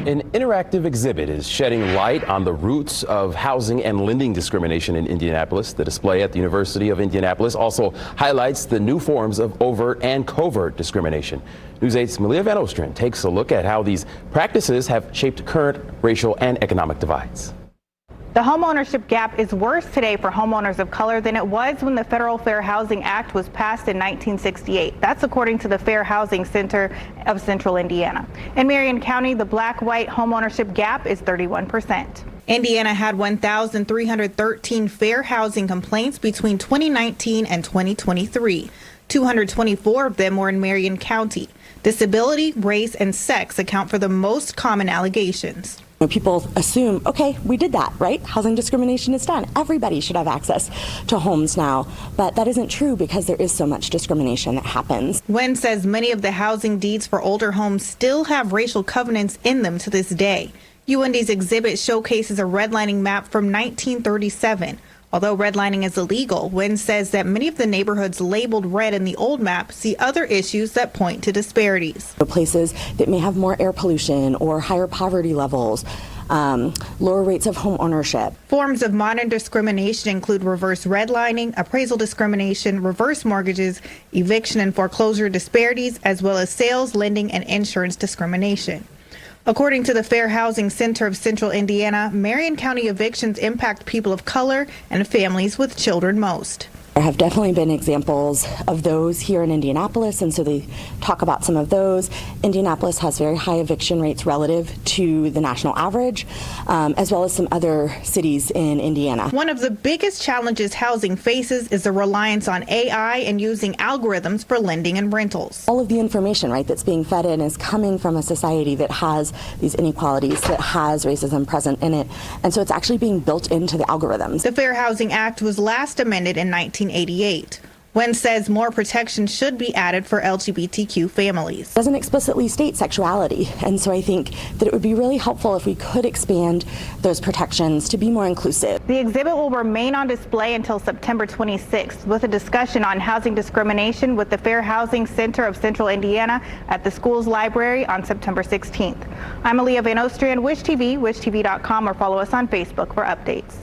An interactive exhibit is shedding light on the roots of housing and lending discrimination in Indianapolis. The display at the University of Indianapolis also highlights the new forms of overt and covert discrimination. News 8's Malia Van Ostrand takes a look at how these practices have shaped current racial and economic divides. The homeownership gap is worse today for homeowners of color than it was when the Federal Fair Housing Act was passed in 1968. That's according to the Fair Housing Center of Central Indiana. In Marion County, the black-white homeownership gap is 31%. Indiana had 1,313 fair housing complaints between 2019 and 2023. 224 of them were in Marion County. Disability, race, and sex account for the most common allegations. People assume, okay, we did that, right? Housing discrimination is done. Everybody should have access to homes now. But that isn't true because there is so much discrimination that happens. Wen says many of the housing deeds for older homes still have racial covenants in them to this day. UIndy's exhibit showcases a redlining map from 1937. Although redlining is illegal, Wen says that many of the neighborhoods labeled red in the old map see other issues that point to disparities. Places that may have more air pollution or higher poverty levels, lower rates of home ownership. Forms of modern discrimination include reverse redlining, appraisal discrimination, reverse mortgages, eviction and foreclosure disparities, as well as sales, lending, and insurance discrimination. According to the Fair Housing Center of Central Indiana, Marion County evictions impact people of color and families with children most. There have definitely been examples of those here in Indianapolis, and so they talk about some of those. Indianapolis has very high eviction rates relative to the national average, as well as some other cities in Indiana. One of the biggest challenges housing faces is the reliance on AI and using algorithms for lending and rentals. All of the information, right, that's being fed in is coming from a society that has these inequalities, that has racism present in it, and so it's actually being built into the algorithms. The Fair Housing Act was last amended in 1988. Wen says more protection should be added for LGBTQ families. It doesn't explicitly state sexuality, and so I think that it would be really helpful if we could expand those protections to be more inclusive. The exhibit will remain on display until September 26th with a discussion on housing discrimination with the Fair Housing Center of Central Indiana at the school's library on September 16th. I'm Malia Van Ostrand, Wish TV, wishtv.com, or follow us on Facebook for updates.